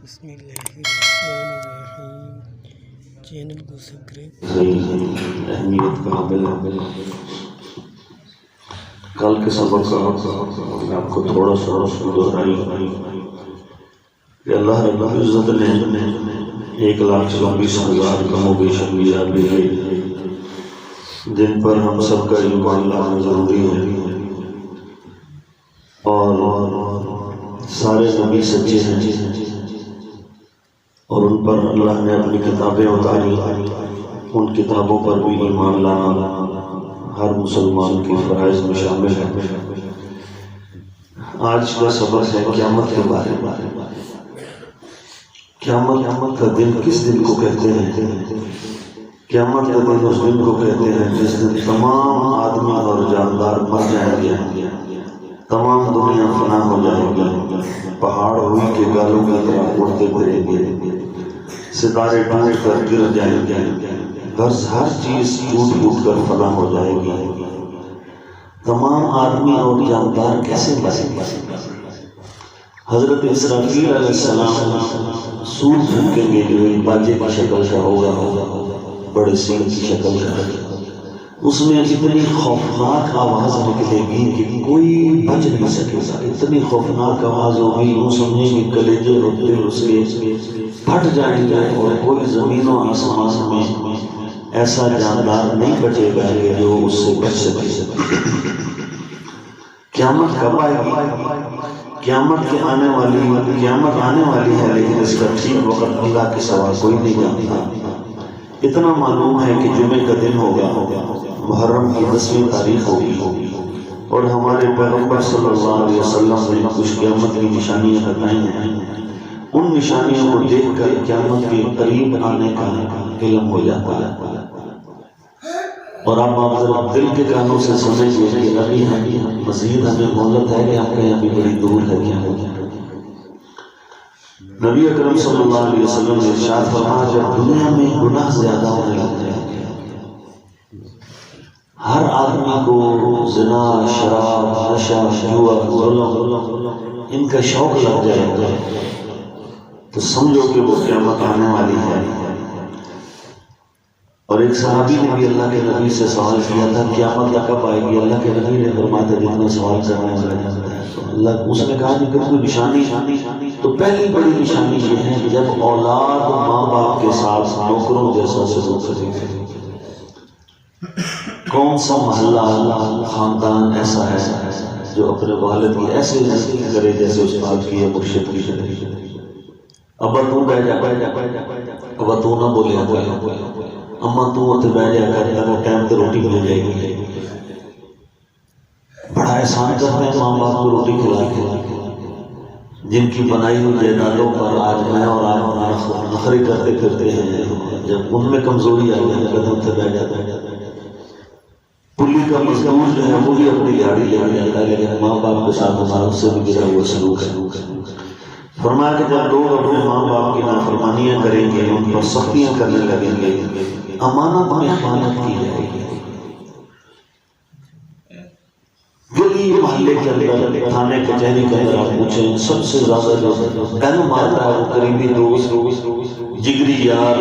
بسم اللہ الرحمن الرحیم۔ چینل کو سبسکرائب اہمیت قابل ہے۔ کل کے سبق کا آپ کو تھوڑا سا دہرائی کہ اللہ رب العزت نے 1,24,000 کم و بیش انبیاء بھیجے جن پر ہم سب کا ایمان لانا ضروری ہے، اور سارے نبی سچے ہیں اور ان پر اللہ نے اپنی کتابیں اتاری، ان کتابوں پر بھی ایمان لانا ہر مسلمان کی فرائض میں شامل ہے۔ آج کا سبق ہے قیامت کے بارے میں۔ قیامت کا دن کس دن کو کہتے ہیں؟ قیامت کا دن اس دن کو کہتے ہیں جس دن تمام آدمی اور جاندار مر جائیں گے، تمام دنیا فنا ہو جائے گی، پہاڑ ہوئی کے گالوں کی طرح اڑتے پھریں گے، ستارے ٹوٹ کر گر جائیں گے، ہر چیز ٹوٹ ٹوٹ کر فنا ہو جائے گی۔ تمام آدمی اور جاندار کیسے مریں گے؟ حضرت اسرافیل علیہ السلام سور پھونکیں گے جو ایک باجے کی شکل کا ہوگا، بڑے سینگ کی شکل کا، اس میں اتنی خوفناک آواز نکلے گی کہ کوئی بچ نہیں سکے گا۔ اتنی خوفناک آواز ہوگی، یوں سمجھیں کہ کلیجے اور دل اس کے پھٹ جائیں گے، اور کوئی زمین و آسمان میں ایسا جاندار نہیں بچے گا کہ جو اس سے بچ سکے۔ قیامت کب آئے گی؟ قیامت آنے والی ہے، لیکن اس کا ٹھیک وقت اللہ کے سوا کوئی نہیں جانتا۔ اتنا معلوم ہے کہ جمعے کا دن ہوگا، محرم کی 10ویں تاریخ ہوگی، اور ہمارے پیغمبر صلی اللہ علیہ وسلم نے کچھ قیامت کی نشانیاں بتائی ہیں۔ ان نشانیوں کو دیکھ کر قیامت کے قریب آنے کا علم ہو جاتا ہے، اور آپ ذرا دل کے کانوں سے سمجھیے کہ ابھی مزید ہمیں مہلت ہے کہ ہم کہیں ابھی بڑی دور ہے کیا ہو جائے۔ نبی اکرم صلی اللہ علیہ وسلم نے ارشاد فرمایا جب دنیا میں گناہ زیادہ ہونے لگتے ہیں، ہر آدمی کو زنا، شراب، نشہ، جوا، ظلم ان کا شوق لگ جائے گا، تو سمجھو کہ وہ قیامت آنے والی ہے۔ اور ایک صحابی نے بھی اللہ کے نبی سے سوال کیا تھا قیامت کب آئے گی؟ اللہ کے نبی نے فرمایا تھا جتنا سوال کرنے والا جانتا ہے۔ اللہ اس نے کہا کہ کوئی نشانی، تو پہلی بڑی نشانی یہ ہے کہ جب اولاد ماں باپ کے ساتھ نوکروں جیسا سلوک کرے۔ کون سا محلہ خاندان ایسا ہے جو اپنے والد کی ایسے عزت کرے جیسے استاد کی یا مرشد کی کرے؟ ابا تو بیٹھ جا، ابا تو نہ بولے، اماں تو اتنے بیٹھ جا کر اگر ٹائم تے روٹی مل جائے گی۔ بڑا احسان کرتے ہیں ماں باپ کو روٹی کھلا کے، جن کی بنائی ہوئی جائیدادوں پر آج میں اور آپ نخرے کرتے پھرتے ہیں۔ جب ان میں کمزوری آ جائے گا تو اتنے بیٹھ جاتا ہے۔ پلی کا مزدور جو ہے وہ بھی اپنی گاڑی لے جاتا ہے، لیکن ماں باپ کے ساتھ ہمارا اس سے بھی گرا ہوا سلوک ہے۔ فرمایا کہ جب لوگ اپنے ماں باپ کی نافرمانیاں کریں گے، ان پر سختیاں کرنے لگیں گے، امانت میں خیانت کی جائے گی۔ گلی محلے کے اندر، تھانے کچہری کے اندر آپ پوچھیں سب سے زیادہ جو گن مارتا ہے وہ قریبی دوست، جگری یار،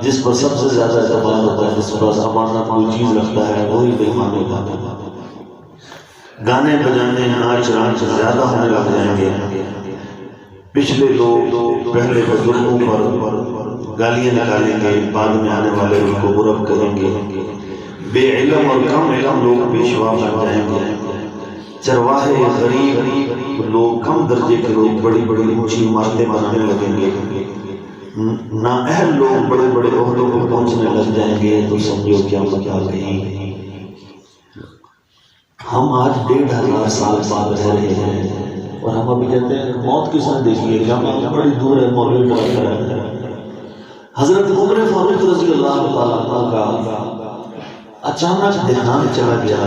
جس پر سب سے زیادہ اعتماد ہوتا ہے، جس پر امانت کوئی چیز رکھتا ہے، وہی بے ایمان ہوتا ہے۔ گانے بجانے، ناچ رانچ زیادہ ہونے لگ جائیں گے۔ پچھلے لوگ پہلے بزرگوں پر گالیاں نکالیں گے، بعد میں آنے والے ان کو برب کریں گے۔ بے علم اور کم علم لوگ پیشوا بن جائیں گے۔ چرواہے، غریب لوگ، کم درجے کے لوگ بڑی بڑی اونچی عمارتیں بنانے لگیں گے۔ نااہل لوگ بڑے بڑے عہدوں کو پہنچنے لگ جائیں گے، تو سمجھو قیامت آ گئی۔ ہم آج 1,500 سال بعد رہ رہے ہیں، اور ہم ابھی کہتے ہیں موت کس نے دیکھی ہے، قیامت بڑی دور ہے، مولوی ڈاکٹر ہے۔ حضرت عمر فاروق رضی اللہ تعالیٰ کا اچانک دیہانت چلا گیا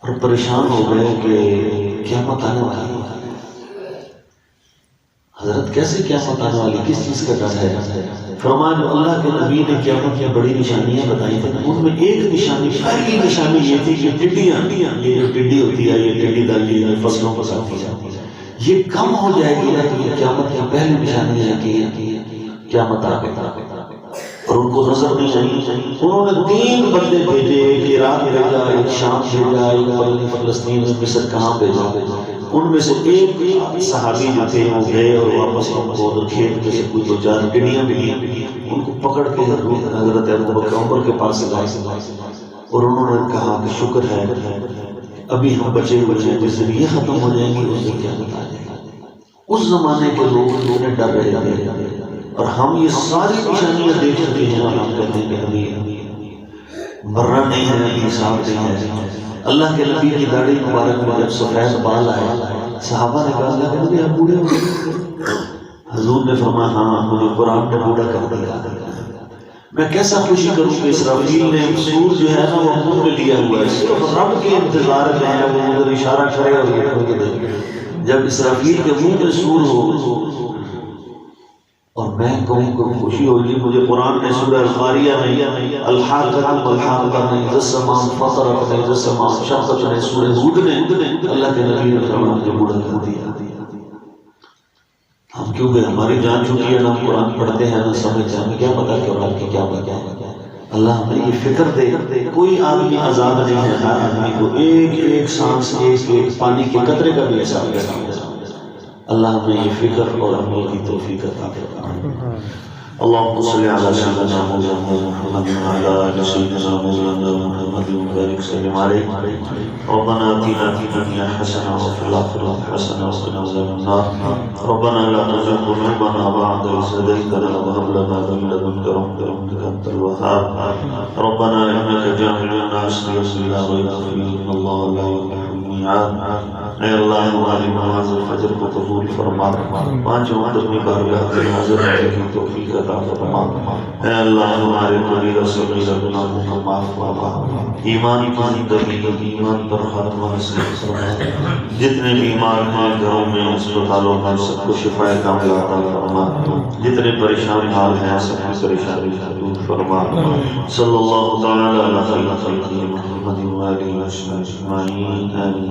اور پریشان ہو گئے کہ قیامت آنے والی ہے۔ حضرت کیسے قیامت آنے والی، کس چیز کا ڈر ہے؟ فرمایا جو اللہ کے نبی نے قیامت کی بڑی نشانیاں بتائی تھیں، ان میں ایک نشانی، پہلی نشانی یہ تھی کہ ٹڈیاں، یہ جو ٹڈی ہوتی ہے، یہ ٹڈی دل فصلوں کو کھاتی ہے، یہ کم ہو جائے گی نا تو یہ قیامت کی پہلی نشانی ہے کہ قیامت آ گئی اور ان کو نظر نہیں آئی. انہوں نے 3 بندے بھیجے، ایک عراق بھیجا، ایک شام بھیجا، ایک فلسطین میں مصر کہاں بھیجا. ان میں سے ایک صحابی جو تھے وہ گئے اور واپس ان کو ادھر کھیت میں سے کوئی 2-4 گڑیاں ملی، ان کو پکڑ کے حضرت ابوبکر عمر کے پاس لائے اور انہوں نے کہا کہ شکر ہے ابھی ہم بچے ہوئے ہیں، جس دن یہ ختم ہو جائیں گے اس دن کیا بتا جائے گا. اس زمانے کے لوگ اتنے ڈر رہے تھے اور ہم یہ ساری نشانیاں دیکھ چکے ہیں اور ہم کہتے ہیں کہ ابھی مرنا نہیں ہے، ابھی حساب نہیں ہے. اللہ کے نبی کی داڑھی مبارک میں جب سفید بال آئے صحابہ نے کہا اللہ کے نبی آپ بوڑھے ہو گئے. حضور نے فرمایا ہاں مجھے قرآن نے بوڑھا کر دیا. میں کیسا خوشی کروں کہ اسرافیل نے سور جو ہے نا وہ منہ میں لیا ہوا ہے، صرف رب کے انتظار میں ہے، وہ ادھر اشارہ کرے اور یہ کر کے دے. جب اسرافیل کے منہ میں سور ہو اور میں کہوں کہ خوشی ہوگی، مجھے قرآن نے سورہ القاریہ میں الحاقہ والحاقہ میں السماء فطرت میں السماء شقت میں سورہ ہود میں اللہ کے نبی نے فرمایا مجھے بوڑھا کر دیا. ہم کیوں گئے؟ ہماری جان چکی ہے نا، ہم قرآن پڑھتے ہیں نا سمجھتے ہیں، ہمیں کیا پتا کہ قرآن کی کیا بات ہے. اللہ ہمیں یہ فکر دے، کوئی آدمی آزاد نہیں ہے، ہر آدمی کو ایک ایک سانس ایک پانی کے قطرے کا بھی احساس کرنا ہے. اللہ ہمیں یہ فکر اور عمل کی توفیق عطا فرمائے. اللهم صل على سيدنا محمد وعلى آل سيدنا محمد وبارك وسلم عليه. ربنا آتنا في الدنيا حسنة وفي الآخرة حسنة وقنا عذاب النار. ربنا لا تزغ قلوبنا بعد إذ هديتنا وهب لنا من لدنك رحمة إنك أنت الوهاب. ربنا إنك جامع الناس ليوم لا ريب فيه إن الله لا يخلف الميعاد. اے اللہ ہماری نماز فجر کو قبول فرما، 5 وقت اپنی بارگاہ میں حاضر ہونے کی توفیق عطا فرما. اے اللہ ہمارے کبیرہ صغیرہ گناہوں کو معاف فرما، ایمان کی زندگی ایمان پر خاتمہ نصیب فرما. جتنے بیمار ہیں گھروں میں اسپتالوں میں سب کو شفا کاملہ عطا فرما. جتنے پریشان حال ہیں سب کی پریشانی دور فرما. صلی اللہ تعالی علی خیر خلقہ محمد و آلہ وصحبہ اجمعین. آمین.